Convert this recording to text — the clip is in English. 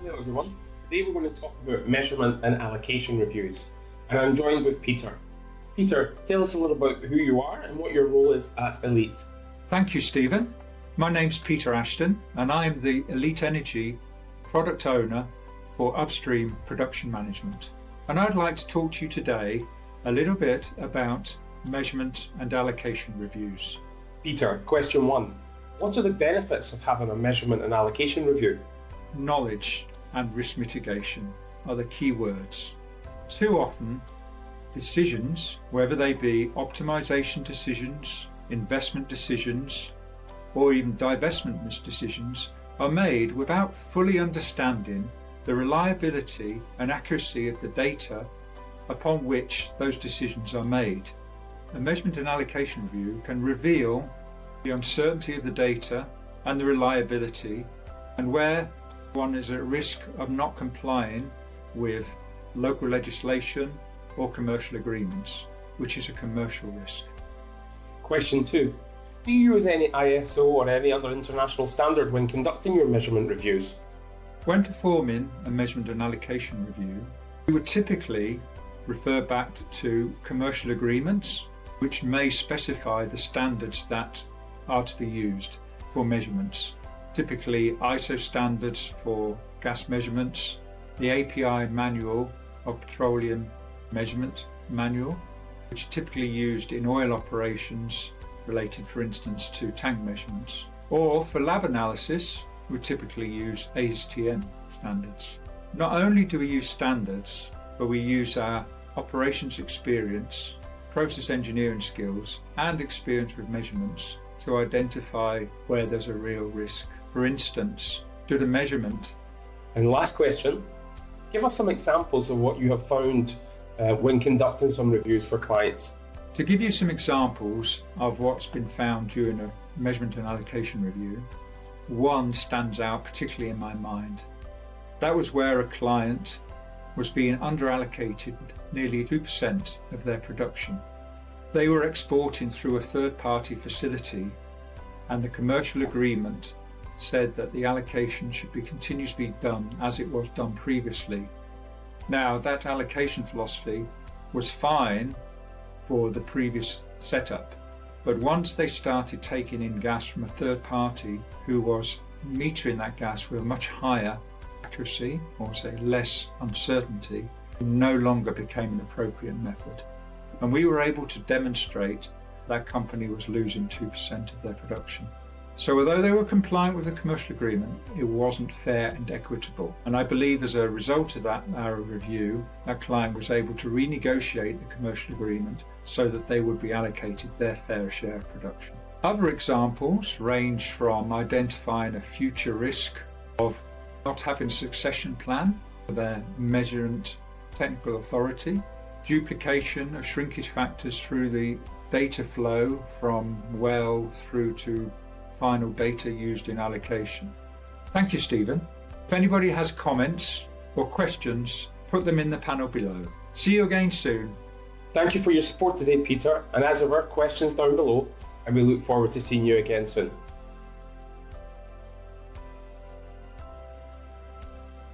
Hello everyone. Today we're going to talk about measurement and allocation reviews, and I'm joined with Peter. Peter, tell us a little about who you are and what your role is at Elite. Thank you, Stephen. My name's Peter Ashton, and I'm the Elite Energy product owner for upstream production management. And I'd like to talk to you today a little bit about measurement and allocation reviews. Peter, question 1. What are the benefits of having a measurement and allocation review? Knowledge and risk mitigation are the key words. Too often, decisions, whether they be optimization decisions, investment decisions, or even divestment decisions, are made without fully understanding the reliability and accuracy of the data upon which those decisions are made. A measurement and allocation review can reveal the uncertainty of the data and the reliability, and where one is at risk of not complying with local legislation or commercial agreements, which is a commercial risk. Question 2. Do you use any ISO or any other international standard when conducting your measurement reviews? When performing a measurement and allocation review, we would typically refer back to commercial agreements, which may specify the standards that are to be used for measurements. Typically ISO standards for gas measurements, the API manual of petroleum measurement manual, which is typically used in oil operations related, for instance, to tank measurements. Or for lab analysis, we typically use ASTM standards. Not only do we use standards, but we use our operations experience, process engineering skills, and experience with measurements to identify where there's a real risk. For instance, should a measurement... And last question, give us some examples of what you have found when conducting some reviews for clients. To give you some examples of what's been found during a measurement and allocation review, one stands out particularly in my mind. That was where a client was being underallocated nearly 2% of their production. They were exporting through a third-party facility, and the commercial agreement said that the allocation should be continues to be done as it was done previously. Now, that allocation philosophy was fine for the previous setup, but once they started taking in gas from a third party who was metering that gas with a much higher accuracy, or say less uncertainty, it no longer became an appropriate method. And we were able to demonstrate that company was losing 2% of their production. So although they were compliant with the commercial agreement, it wasn't fair and equitable. And I believe as a result of our review, that client was able to renegotiate the commercial agreement so that they would be allocated their fair share of production. Other examples range from identifying a future risk of not having a succession plan for their measurement technical authority, duplication of shrinkage factors through the data flow from well through to final data used in allocation. Thank you, Stephen. If anybody has comments or questions, put them in the panel below. See you again soon. Thank you for your support today, Peter, and as ever, questions down below, and we look forward to seeing you again soon.